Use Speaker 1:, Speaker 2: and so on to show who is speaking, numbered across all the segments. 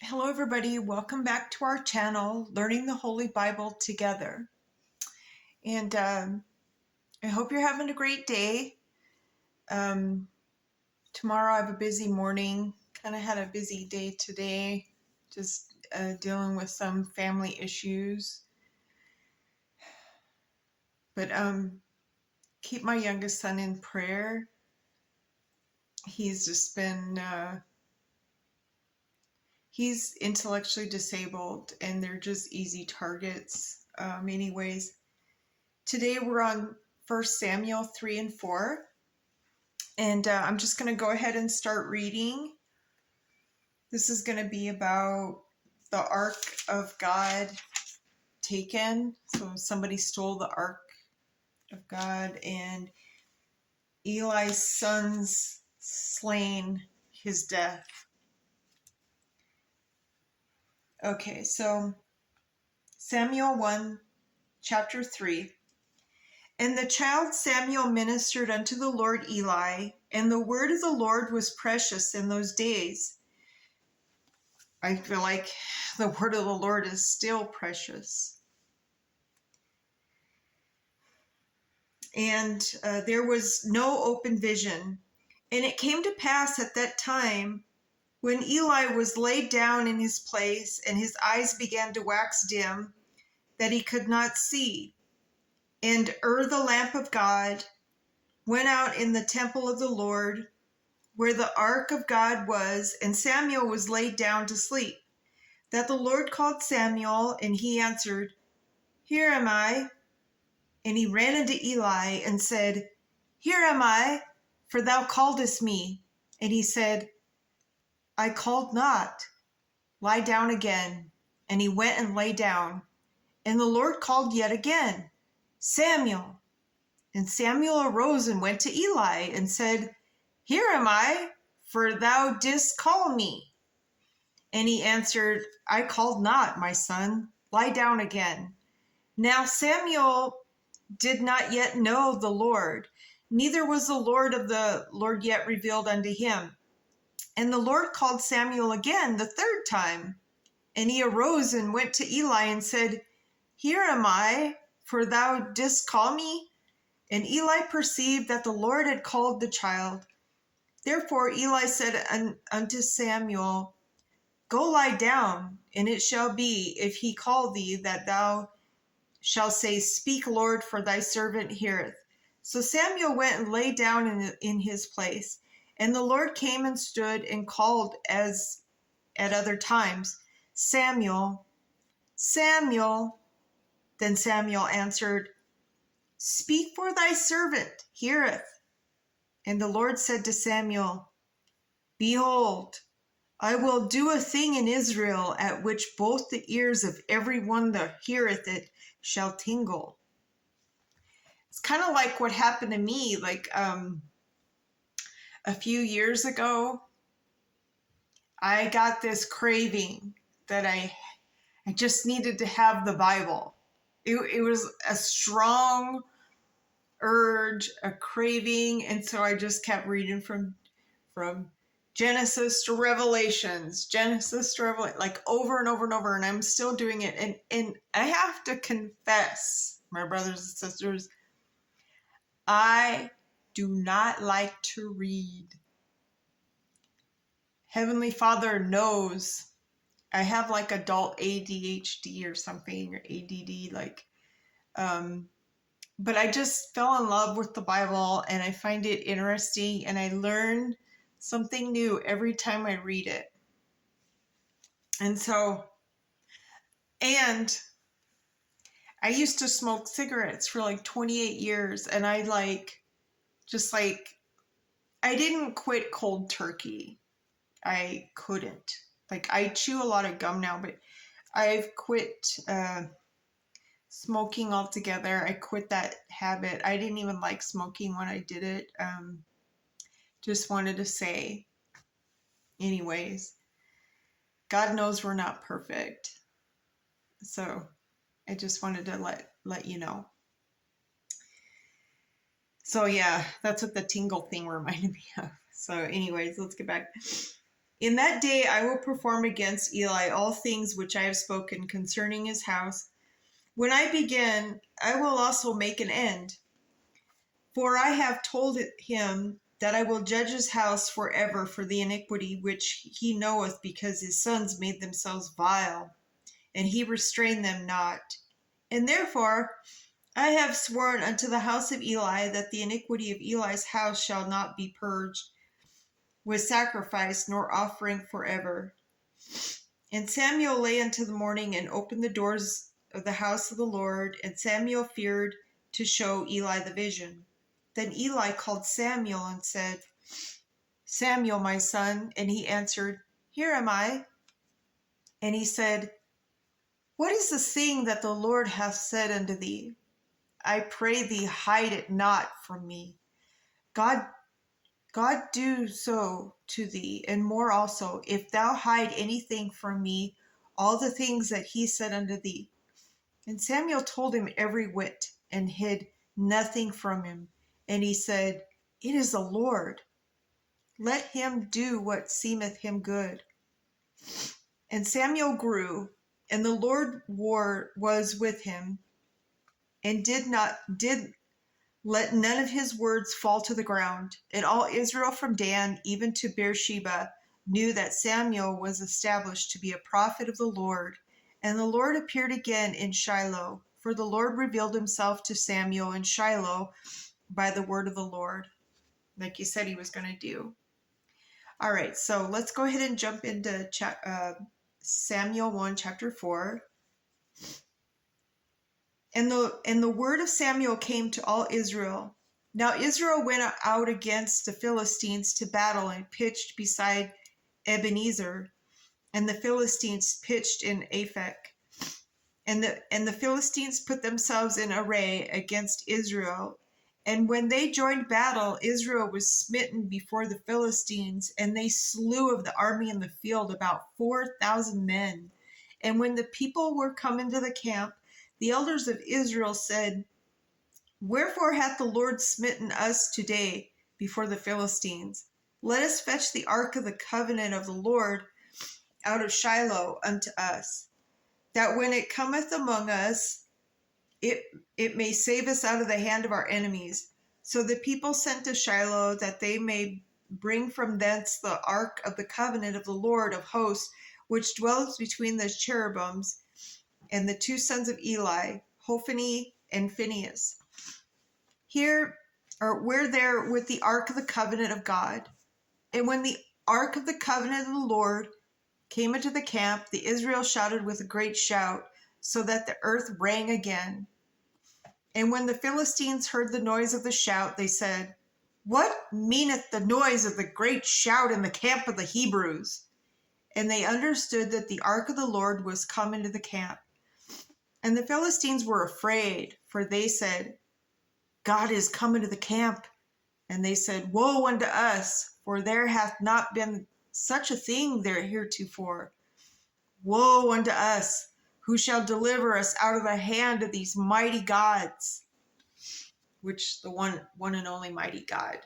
Speaker 1: Hello everybody, welcome back to our channel, Learning the Holy Bible Together. And I hope you're having a great day. Tomorrow I have a busy morning, kind of had a busy day today, just dealing with some family issues. But keep my youngest son in prayer. He's just been, he's intellectually disabled and they're just easy targets. Anyways, today we're on 1 Samuel 3 and 4. And I'm just going to go ahead and start reading. This is going to be about the Ark of God taken. So somebody stole the Ark of God and Eli's sons slain his death. Okay, so Samuel 1, chapter 3. And the child Samuel ministered unto the Lord Eli, and the word of the Lord was precious in those days. I feel like the word of the Lord is still precious. And there was no open vision. And it came to pass at that time, when Eli was laid down in his place, and his eyes began to wax dim, that he could not see. And the lamp of God went out in the temple of the Lord, where the ark of God was, and Samuel was laid down to sleep. That the Lord called Samuel, and he answered, Here am I. And he ran unto Eli and said, Here am I, for thou calledest me. And he said, I called not. Lie down again. And he went and lay down. And the Lord called yet again, Samuel. And Samuel arose and went to Eli and said, Here am I, for thou didst call me. And he answered, I called not, my son. Lie down again. Now Samuel did not yet know the Lord, neither was the Lord yet revealed unto him. And the Lord called Samuel again the third time. And he arose and went to Eli and said, Here am I, for thou didst call me. And Eli perceived that the Lord had called the child. Therefore Eli said unto Samuel, Go lie down, and it shall be, if he call thee, that thou shalt say, Speak, Lord, for thy servant heareth. So Samuel went and lay down in his place. And the Lord came and stood and called as at other times, Samuel, Samuel. Then Samuel answered, Speak, for thy servant heareth. And the Lord said to Samuel, Behold, I will do a thing in Israel at which both the ears of every one that heareth it shall tingle. It's kind of like what happened to me like a few years ago. I got this craving that I just needed to have the Bible. It was a strong urge, a craving, and so I just kept reading from Genesis to Revelations, like over and over and over, and I'm still doing it. And I have to confess, my brothers and sisters, I do not like to read. Heavenly Father knows I have like adult ADHD or something, or ADD, but I just fell in love with the Bible and I find it interesting and I learn something new every time I read it. And I used to smoke cigarettes for like 28 years and I didn't quit cold turkey. I couldn't. Like, I chew a lot of gum now, but I've quit smoking altogether. I quit that habit. I didn't even like smoking when I did it. Just wanted to say, anyways, God knows we're not perfect. So I just wanted to let you know. So yeah, that's what the tingle thing reminded me of. So anyways, let's get back. In that day I will perform against Eli all things which I have spoken concerning his house. When I begin, I will also make an end. For I have told him that I will judge his house forever for the iniquity which he knoweth, because his sons made themselves vile, and he restrained them not. And therefore I have sworn unto the house of Eli that the iniquity of Eli's house shall not be purged with sacrifice nor offering forever. And Samuel lay until the morning and opened the doors of the house of the Lord, and Samuel feared to show Eli the vision. Then Eli called Samuel and said, Samuel, my son. And he answered, Here am I. And he said, What is the thing that the Lord hath said unto thee? I pray thee, hide it not from me. God do so to thee, and more also, if thou hide anything from me, all the things that he said unto thee. And Samuel told him every whit, and hid nothing from him. And he said, It is the Lord. Let him do what seemeth him good. And Samuel grew, and the Lord was with him, and did let none of his words fall to the ground. And all Israel from Dan even to Beersheba knew that Samuel was established to be a prophet of the Lord. And the Lord appeared again in Shiloh, for the Lord revealed himself to Samuel in Shiloh by the word of the Lord, like he said he was going to do. All right, so let's go ahead and jump into Samuel 1, chapter 4. And the word of Samuel came to all Israel. Now Israel went out against the Philistines to battle and pitched beside Ebenezer, and the Philistines pitched in Aphek. And the Philistines put themselves in array against Israel. And when they joined battle, Israel was smitten before the Philistines, and they slew of the army in the field about 4,000 men. And when the people were come into the camp, the elders of Israel said, Wherefore hath the Lord smitten us today before the Philistines? Let us fetch the ark of the covenant of the Lord out of Shiloh unto us, that when it cometh among us, it may save us out of the hand of our enemies. So the people sent to Shiloh, that they may bring from thence the ark of the covenant of the Lord of hosts, which dwelleth between the cherubims, and the two sons of Eli, Hophni and Phinehas. We're there with the ark of the covenant of God. And when the ark of the covenant of the Lord came into the camp, the Israel shouted with a great shout, so that the earth rang again. And when the Philistines heard the noise of the shout, they said, What meaneth the noise of the great shout in the camp of the Hebrews? And they understood that the ark of the Lord was come into the camp. And the Philistines were afraid, for they said, God is come into the camp. And they said, Woe unto us, for there hath not been such a thing there heretofore. Woe unto us, who shall deliver us out of the hand of these mighty gods? Which the one and only mighty God.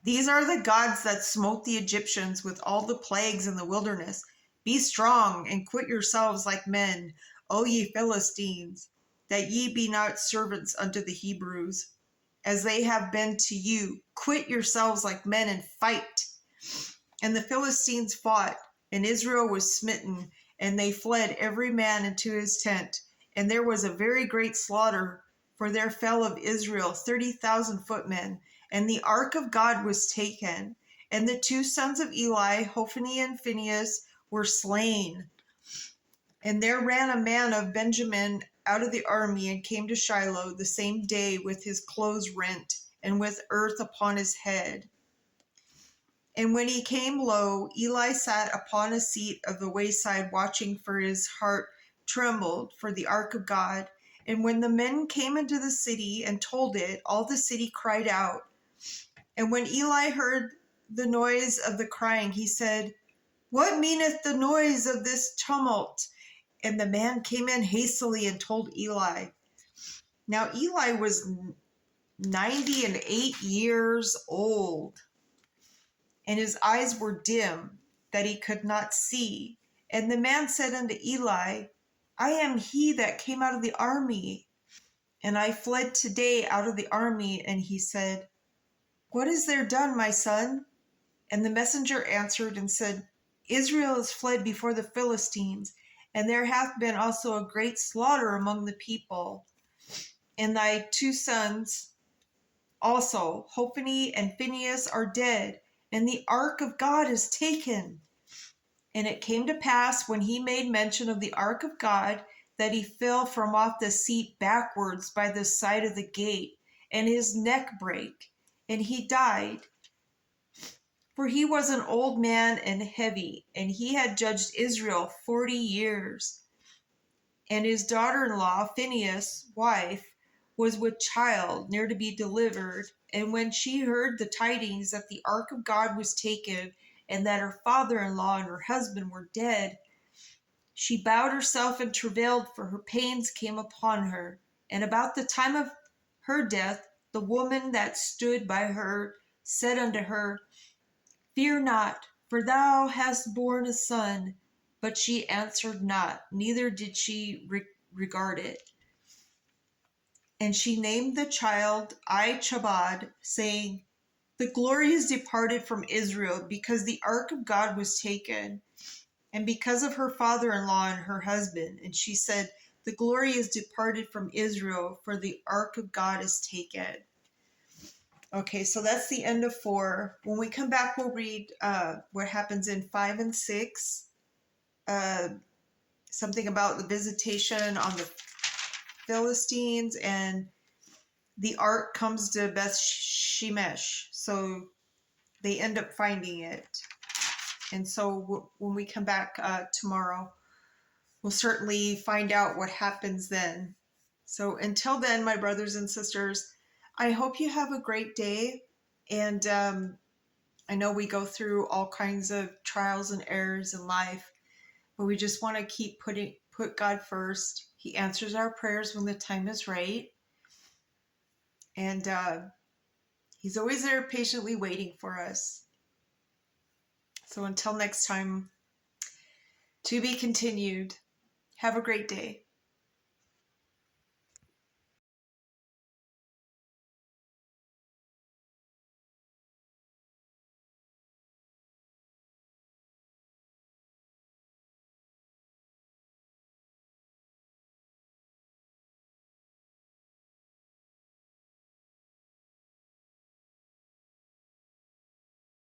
Speaker 1: These are the gods that smote the Egyptians with all the plagues in the wilderness. Be strong and quit yourselves like men, O ye Philistines, that ye be not servants unto the Hebrews, as they have been to you. Quit yourselves like men and fight. And the Philistines fought, and Israel was smitten, and they fled every man into his tent. And there was a very great slaughter, for there fell of Israel 30,000 footmen. And the ark of God was taken, and the two sons of Eli, Hophni and Phinehas, were slain. And there ran a man of Benjamin out of the army, and came to Shiloh the same day with his clothes rent, and with earth upon his head. And when he came low, Eli sat upon a seat of the wayside, watching, for his heart trembled for the ark of God. And when the men came into the city and told it, all the city cried out. And when Eli heard the noise of the crying, he said, What meaneth the noise of this tumult? And the man came in hastily and told Eli. Now Eli was 98 years old. and his eyes were dim, that he could not see. And the man said unto Eli, I am he that came out of the army, and I fled today out of the army. And he said, What is there done, my son? And the messenger answered and said, Israel is fled before the Philistines, and there hath been also a great slaughter among the people. And thy 2 sons also, Hophni and Phinehas, are dead, and the ark of God is taken. And it came to pass, when he made mention of the ark of God, that he fell from off the seat backwards by the side of the gate, and his neck brake, and he died. For he was an old man and heavy, and he had judged Israel 40 years. And his daughter-in-law, Phinehas' wife, was with child, near to be delivered. And when she heard the tidings that the ark of God was taken, and that her father-in-law and her husband were dead, she bowed herself and travailed, for her pains came upon her. And about the time of her death, the woman that stood by her said unto her, Fear not, for thou hast borne a son. But she answered not, neither did she regard it. And she named the child Ichabod, saying, The glory is departed from Israel, because the ark of God was taken, and because of her father-in-law and her husband. And she said, The glory is departed from Israel, for the ark of God is taken. Okay, so that's the end of 4. When we come back, we'll read what happens in 5 and 6. Something about the visitation on the Philistines, and the ark comes to Beth Shemesh. So they end up finding it. And so when we come back tomorrow, we'll certainly find out what happens then. So until then, my brothers and sisters, I hope you have a great day. And I know we go through all kinds of trials and errors in life, but we just want to keep put God first. He answers our prayers when the time is right. And He's always there patiently waiting for us. So until next time, to be continued. Have a great day.